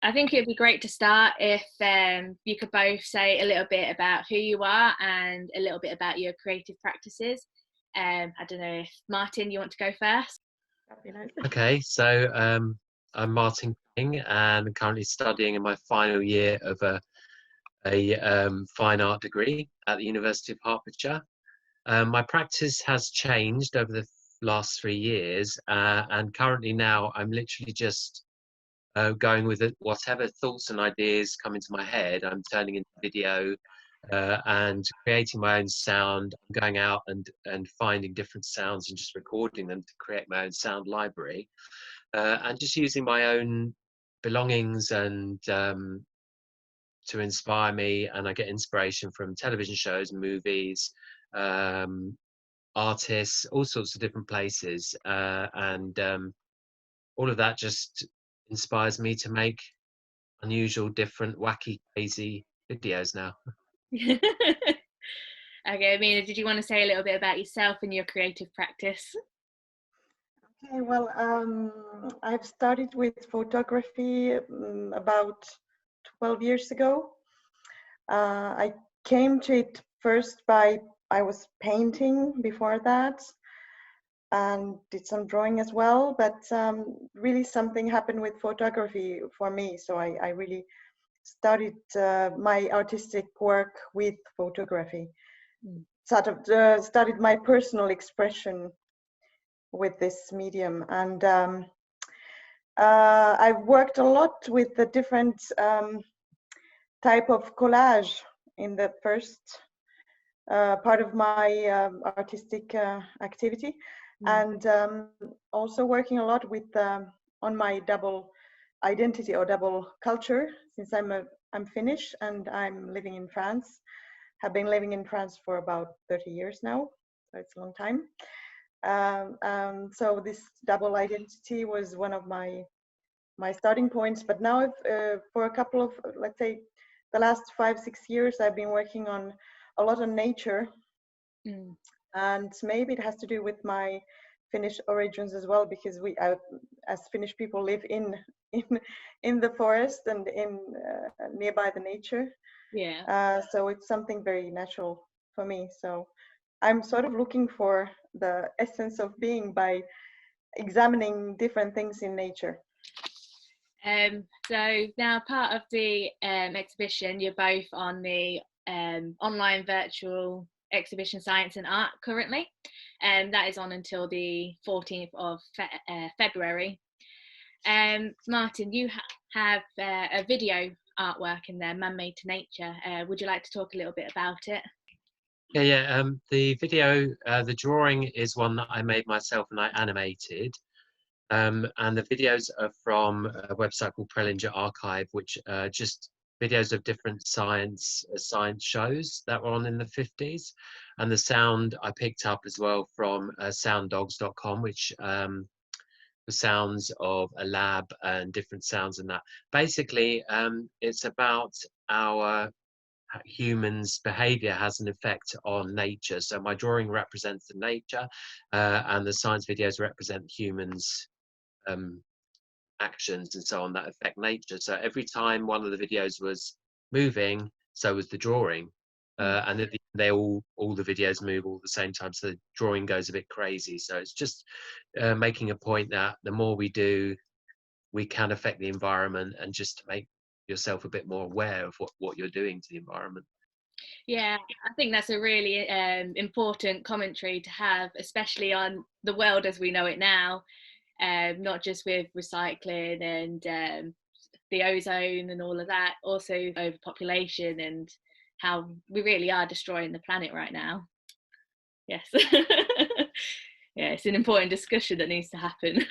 I think it would be great to start if you could both say a little bit about who you are and a little bit about your creative practices. I don't know if Martin, you want to go first? That'd be nice. Okay, so I'm Martin King and currently studying in my final year of a fine art degree at the University of Hertfordshire. My practice has changed over the last 3 years, and currently now I'm literally just going with whatever thoughts and ideas come into my head. I'm turning into video and creating my own sound. I'm going out and finding different sounds and just recording them to create my own sound library, and just using my own belongings and to inspire me. And I get inspiration from television shows, movies, artists, all sorts of different places, and all of that just inspires me to make unusual, different, wacky, crazy videos now. Okay, Minna, did you want to say a little bit about yourself and your creative practice? Okay, well, I've started with photography about 12 years ago. I came to it first I was painting before that and did some drawing as well, but really something happened with photography for me. So I really started my artistic work with photography. Sort of started my personal expression with this medium, and I've worked a lot with the different type of collage in the first part of my artistic activity, and also working a lot with on my double identity or double culture, since I'm Finnish and I'm living in France. Have been living in France for about 30 years now, so it's a long time. So this double identity was one of my starting points, but now for a couple of, let's say, the last 5-6 years, I've been working on a lot on nature, and maybe it has to do with my Finnish origins as well, because we, as Finnish people, live in the forest and in nearby the nature. Yeah. So it's something very natural for me. So I'm sort of looking for the essence of being by examining different things in nature. So now, part of the exhibition, you're both on the online virtual exhibition Science and Art currently, and that is on until the 14th of February. Martin, you have a video artwork in there, Man-Made to Nature. Would you like to talk a little bit about it? Yeah. The video, the drawing is one that I made myself and I animated. And the videos are from a website called Prelinger Archive, which just videos of different science shows that were on in the 50s. And the sound I picked up as well from sounddogs.com, which the sounds of a lab and different sounds and that. Basically, it's about our humans' behavior has an effect on nature. So my drawing represents the nature, and the science videos represent humans' actions and so on that affect nature. So every time one of the videos was moving, so was the drawing, and all the videos move all at the same time, so the drawing goes a bit crazy. So it's just making a point that the more we do, we can affect the environment, and just to make yourself a bit more aware of what you're doing to the environment. Yeah, I think that's a really important commentary to have, especially on the world as we know it now. Not just with recycling and the ozone and all of that, also overpopulation and how we really are destroying the planet right now. Yes. Yeah, it's an important discussion that needs to happen.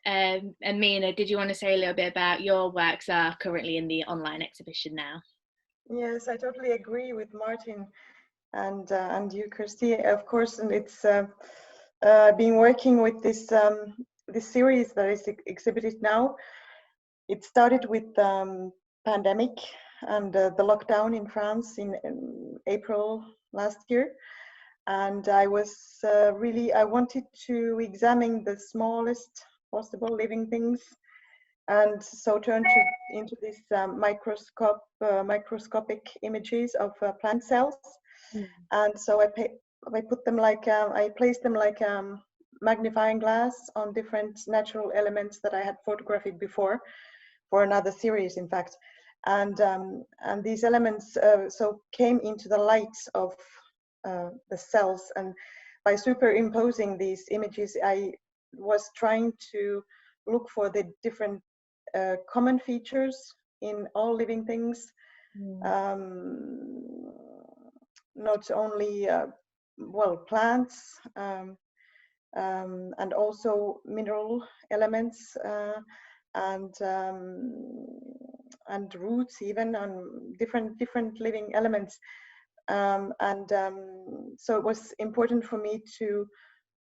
And Minna, did you want to say a little bit about your works are currently in the online exhibition now? Yes, I totally agree with Martin and you, Kirstie, of course. And it's been working with this this series that is exhibited now. It started with pandemic and the lockdown in France in April last year, and I was I wanted to examine the smallest possible living things and so turned into these microscopic images of plant cells. And so I put them like I placed them like magnifying glass on different natural elements that I had photographed before for another series, in fact. And these elements so came into the light of the cells, and by superimposing these images, I was trying to look for the different common features in all living things. Not only well, plants, and also mineral elements, and roots, even on different living elements. So it was important for me to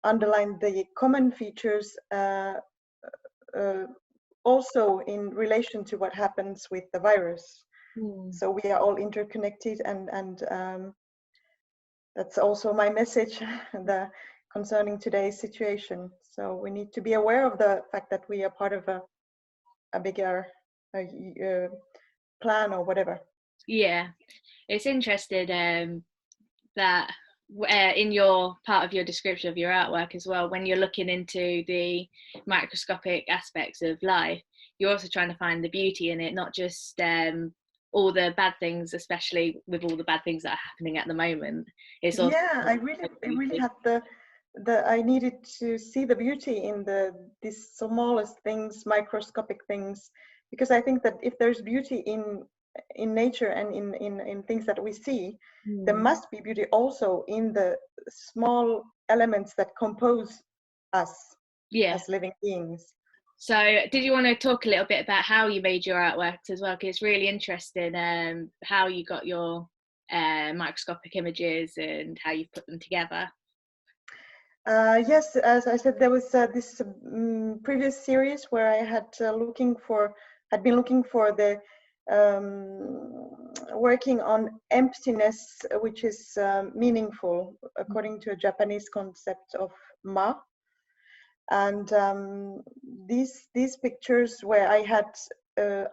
underline the common features, also in relation to what happens with the virus. So we are all interconnected, and that's also my message concerning today's situation. So we need to be aware of the fact that we are part of a bigger plan or whatever. Yeah, it's interesting that in your part of your description of your artwork as well, when you're looking into the microscopic aspects of life, you're also trying to find the beauty in it, not just all the bad things, especially with all the bad things that are happening at the moment. It's also, yeah, I really had I needed to see the beauty in these smallest things, microscopic things, because I think that if there's beauty in nature and in things that we see, there must be beauty also in the small elements that compose us as living beings. So did you want to talk a little bit about how you made your artworks as well? Because it's really interesting how you got your microscopic images and how you put them together. Yes, as I said, there was this previous series where I had been looking for the working on emptiness, which is meaningful according to a Japanese concept of ma. And these pictures where I had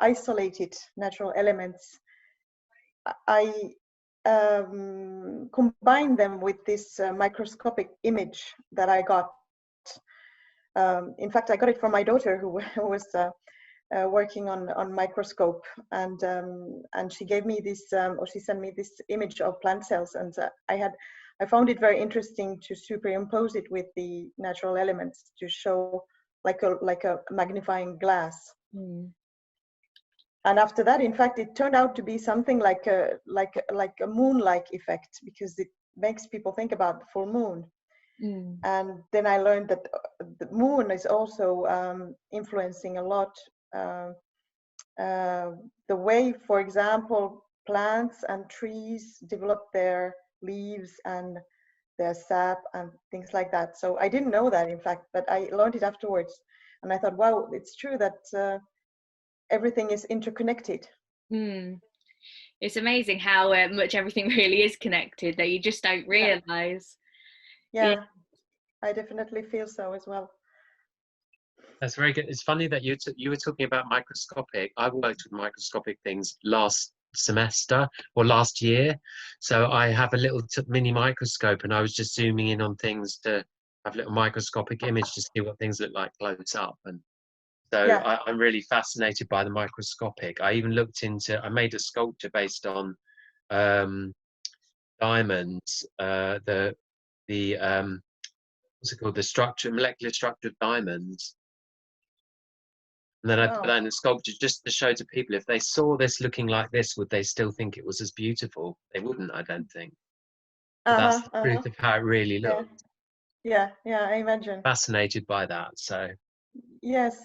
isolated natural elements, I combined them with this microscopic image that I got. In fact, I got it from my daughter, who was working on microscope, and she gave me this, or she sent me this image of plant cells, and I found it very interesting to superimpose it with the natural elements to show like a magnifying glass. And after that, in fact, it turned out to be something like a moon-like effect, because it makes people think about the full moon. And then I learned that the moon is also influencing a lot the way, for example, plants and trees develop their leaves and their sap and things like that. So I didn't know that, in fact, but I learned it afterwards. And I thought, wow, it's true that everything is interconnected. It's amazing how much everything really is connected that you just don't realize. Yeah, I definitely feel so as well. That's very good. It's funny that you were talking about microscopic. I worked with microscopic things last semester or last year. So I have a little mini microscope, and I was just zooming in on things to have a little microscopic image to see what things look like close up. And so I'm really fascinated by the microscopic. I even looked into, I made a sculpture based on diamonds, what's it called? The molecular structure of diamonds. And then I put that in a sculpture just to show to people, if they saw this looking like this, would they still think it was as beautiful? They wouldn't, I don't think. But that's the truth of how it really looks. Yeah, I imagine. Fascinated by that. So yes,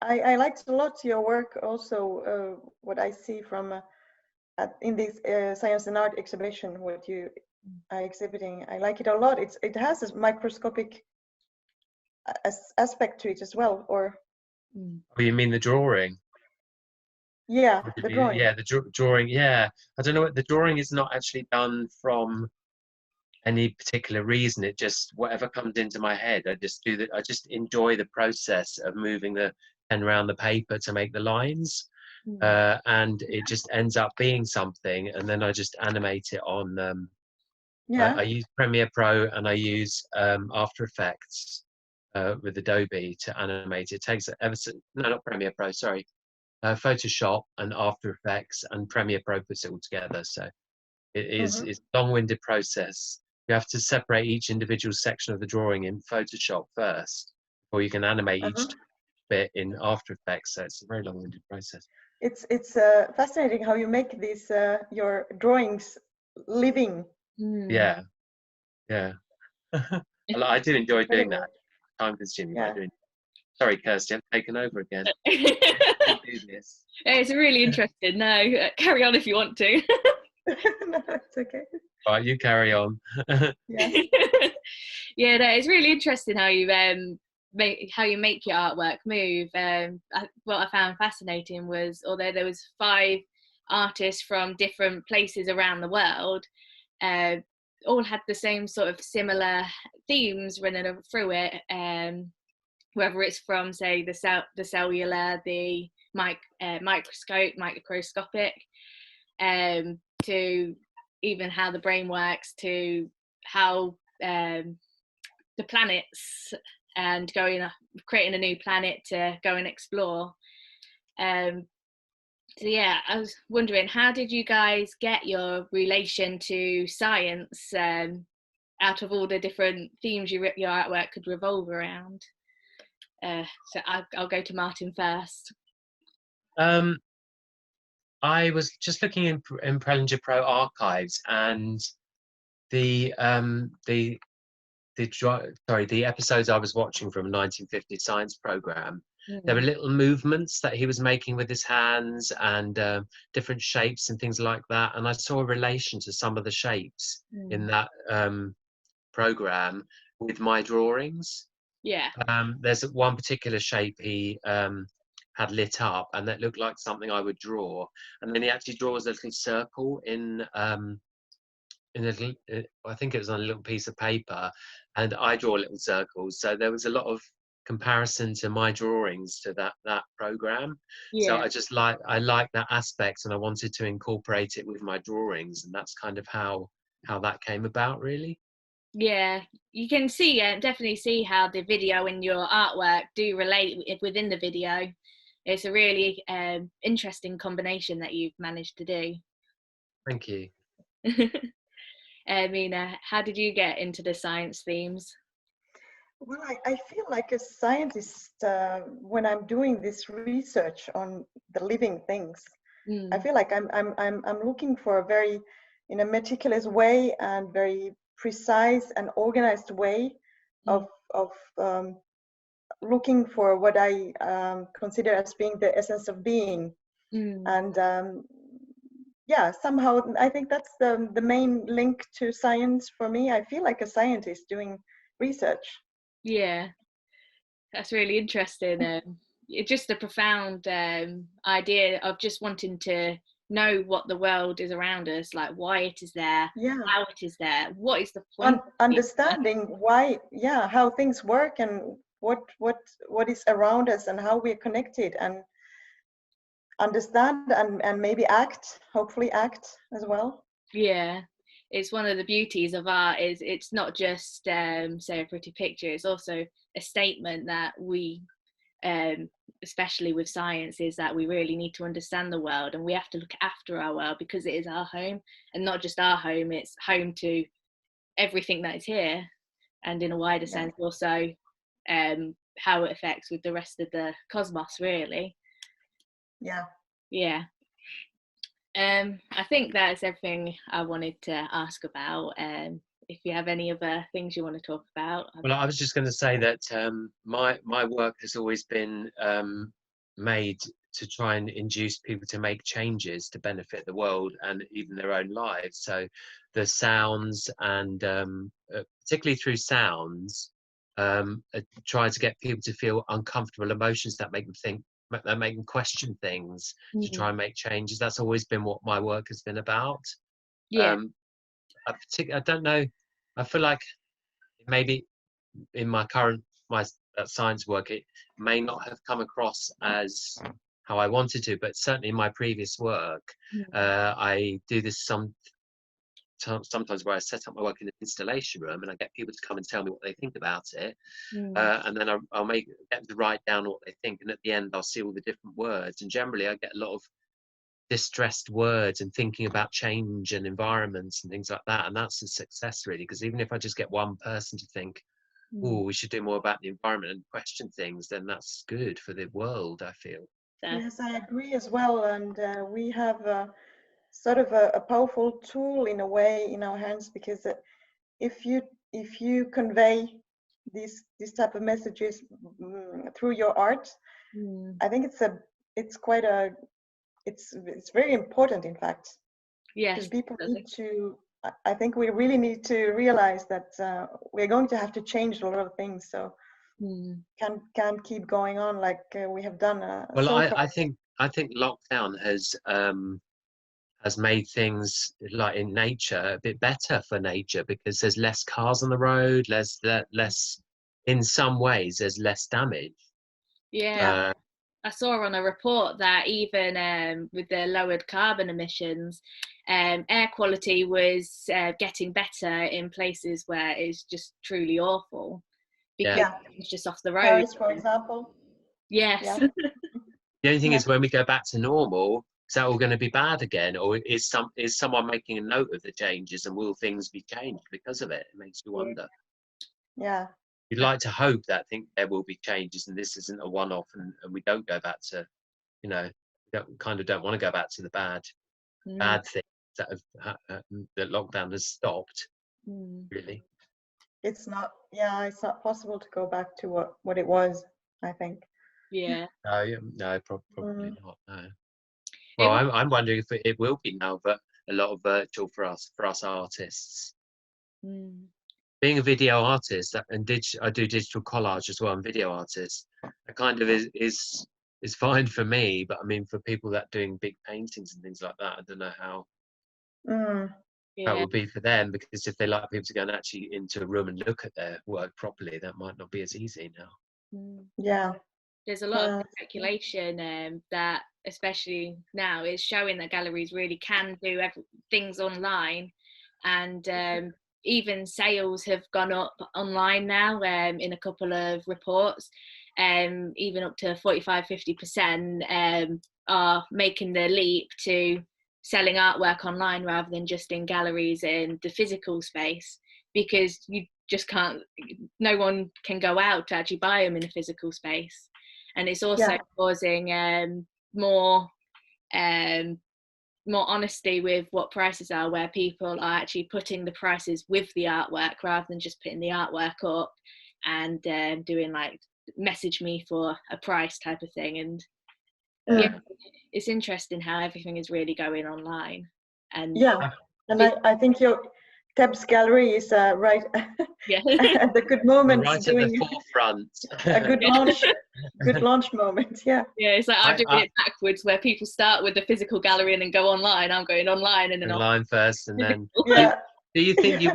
I liked a lot your work also, what I see from in this Science and Art exhibition, what you are exhibiting. I like it a lot. It has a microscopic aspect to it as well, or? Oh, you mean the drawing? Yeah, the drawing. Yeah, the drawing. Yeah, I don't know what the drawing is not actually done from any particular reason. It just, whatever comes into my head, I just do that. I just enjoy the process of moving the pen around the paper to make the lines. And it just ends up being something, and then I just animate it on I use Premiere Pro, and I use After Effects with Adobe to animate it. It takes no, not Premiere Pro, sorry, Photoshop and After Effects, and Premiere Pro puts it all together. So it's a long-winded process. You have to separate each individual section of the drawing in Photoshop first, before you can animate each bit in After Effects. So it's a very long-winded process. It's fascinating how you make these your drawings living. Yeah. I do enjoy doing that. Time consuming. Yeah. Sorry, Kirstie, I've taken over again. Do this. It's really interesting. No, carry on if you want to. No, it's okay. Right, you carry on. Yeah. Yeah, no, it's really interesting how you make your artwork move. What I found fascinating was, although there was 5 artists from different places around the world, all had the same sort of similar themes running through it. Whether it's from, say, the cellular, the microscopic, to even how the brain works, to how the planets, and creating a new planet to go and explore. So yeah, I was wondering, how did you guys get your relation to science out of all the different themes your artwork could revolve around? So I'll go to Martin first. I was just looking in Prelinger Pro archives, and the episodes I was watching from a 1950 science program, there were little movements that he was making with his hands, and different shapes and things like that. And I saw a relation to some of the shapes in that program with my drawings. Yeah. There's one particular shape he had lit up, and that looked like something I would draw. And then he actually draws a little circle in a little, I think it was on a little piece of paper, and I draw little circles. So there was a lot of comparison to my drawings to that program. So I like that aspect, and I wanted to incorporate it with my drawings, and that's kind of how that came about, really. Yeah, you can see, definitely see how the video and your artwork do relate within the video. It's a really interesting combination that you've managed to do. Thank you. Minna, how did you get into the science themes? Well, I feel like a scientist when I'm doing this research on the living things. I feel like I'm looking for a very, in a meticulous way and very precise and organized way of looking for what I consider as being the essence of being. And yeah, somehow I think that's the main link to science for me. I feel like a scientist doing research. Yeah, that's really interesting. It's just a profound idea of just wanting to know what the world is around us, like why it is there, how it is there, what is the point. Understanding why, how things work, and what is around us, and how we're connected, and understand and maybe hopefully act as well. Yeah, it's one of the beauties of art, is it's not just say a pretty picture, it's also a statement that we especially with science, is that we really need to understand the world, and we have to look after our world, because it is our home, and not just our home, it's home to everything that is here, and in a wider sense also how it affects with the rest of the cosmos, really. Yeah. I think that's everything I wanted to ask about. If you have any other things you want to talk about. Well, I was just going to say that my work has always been made to try and induce people to make changes to benefit the world and even their own lives. So the sounds, and particularly through sounds, try to get people to feel uncomfortable emotions that make them think, that make them question things, to try and make changes. That's always been what my work has been about. I don't know, I feel like maybe in my that science work, it may not have come across as how I wanted to, but certainly in my previous work, I do this sometimes where I set up my work in an installation room and I get people to come and tell me what they think about it. And then I'll get them to write down what they think. And at the end, I'll see all the different words. And generally, I get a lot of distressed words and thinking about change and environments and things like that. And that's a success, really, because even if I just get one person to think, oh, we should do more about the environment and question things, then that's good for the world, I feel. Yes, I agree as well. And we have sort of a powerful tool in a way in our hands, because if you convey these type of messages through your art, I think it's very important, in fact. Yes, because people need to. I think we really need to realize that we're going to have to change a lot of things. So can't keep going on like we have done. Well, so far. I think lockdown has made things like in nature a bit better for nature, because there's less cars on the road, less in some ways there's less damage. Yeah, I saw on a report that even with the lowered carbon emissions, air quality was getting better in places where it's just truly awful, because it's just off the road. Paris, for example. Yes. Yeah. The only thing is, when we go back to normal, is that all going to be bad again, or is someone making a note of the changes, and will things be changed because of it? It makes you wonder. Yeah. You'd like to hope that there will be changes, and this isn't a one-off, and we don't go back to, don't want to go back to the bad things that lockdown has stopped. Really, it's not possible to go back to what it was, I think. Yeah. No, probably not. No. Well, I'm wondering if it will be now, but a lot of virtual for us artists. Being a video artist, and I do digital collage as well. I'm a video artist. That kind of is fine for me, but I mean, for people that doing big paintings and things like that, I don't know how that would be for them, because if they like people to go and actually into a room and look at their work properly, that might not be as easy now. Yeah. There's a lot of speculation that, especially now, is showing that galleries really can do things online, and even sales have gone up online now in a couple of reports. Even up to 45-50% are making the leap to selling artwork online rather than just in galleries in the physical space, because you just can't, no one can go out to actually buy them in a physical space. And it's also causing more honesty with what prices are, where people are actually putting the prices with the artwork rather than just putting the artwork up and doing like message me for a price type of thing. And it's interesting how everything is really going online. And I think your Tebbs gallery is right at the good moment, right doing at the forefront. A good launch moment. Yeah, it's like I'm doing it backwards, where people start with the physical gallery and then go online. I'm going online and then online first, and then do you think you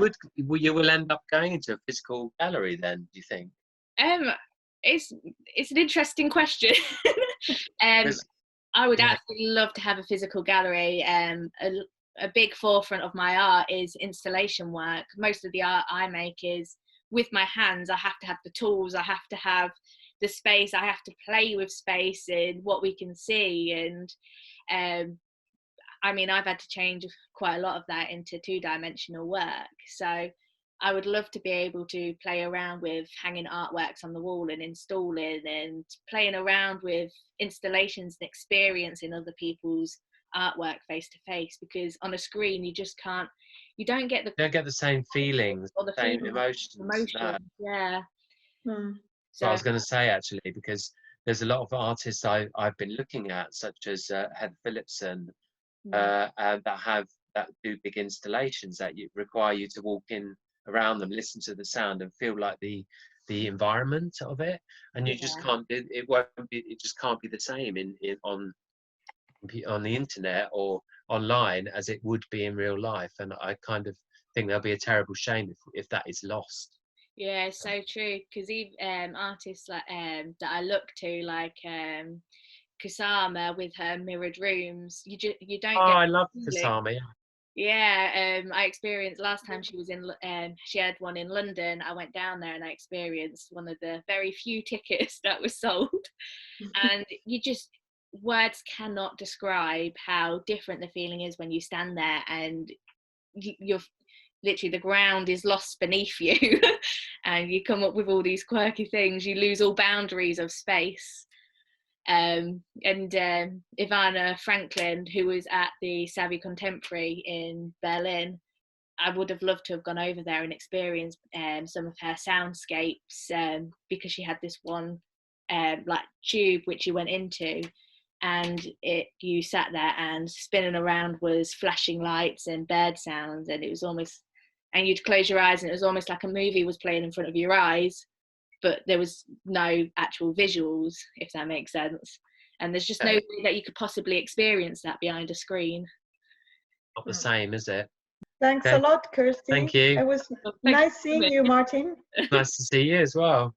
will end up going into a physical gallery then, do you think? It's an interesting question. I would absolutely love to have a physical gallery. A big forefront of my art is installation work. Most of the art I make is with my hands. I have to have the tools, I have to have the space, I have to play with space and what we can see. And I mean, I've had to change quite a lot of that into two-dimensional work. So I would love to be able to play around with hanging artworks on the wall and installing, and playing around with installations and experiencing other people's artwork face to face, because on a screen you just can't, you don't get the same feelings or the same emotions. So I was going to say, actually, because there's a lot of artists I've been looking at, such as Heather Phillipson, that do big installations that require you to walk in around them, listen to the sound, and feel like the environment of it, and you just can't. It just can't be the same on the internet or online as it would be in real life. And I kind of think there'll be a terrible shame if that is lost. Yeah, it's so true. Because even artists like that I look to, like Kusama with her mirrored rooms, you Oh, don't get I love the feeling. Kasami. Yeah, I experienced last time she was in. She had one in London. I went down there and I experienced one of the very few tickets that was sold, and words cannot describe how different the feeling is when you stand there and you're literally, the ground is lost beneath you, and you come up with all these quirky things. You lose all boundaries of space. And Ivana Franklin, who was at the Savvy Contemporary in Berlin, I would have loved to have gone over there and experienced some of her soundscapes, because she had this one like tube which you went into, and you sat there and spinning around was flashing lights and bird sounds, and it was almost, and you'd close your eyes and it was almost like a movie was playing in front of your eyes, but there was no actual visuals, if that makes sense. And there's just no way that you could possibly experience that behind a screen. Not the same, is it? Thanks a lot, Kirstie. Thank you. It was nice seeing you, Martin. Nice to see you as well.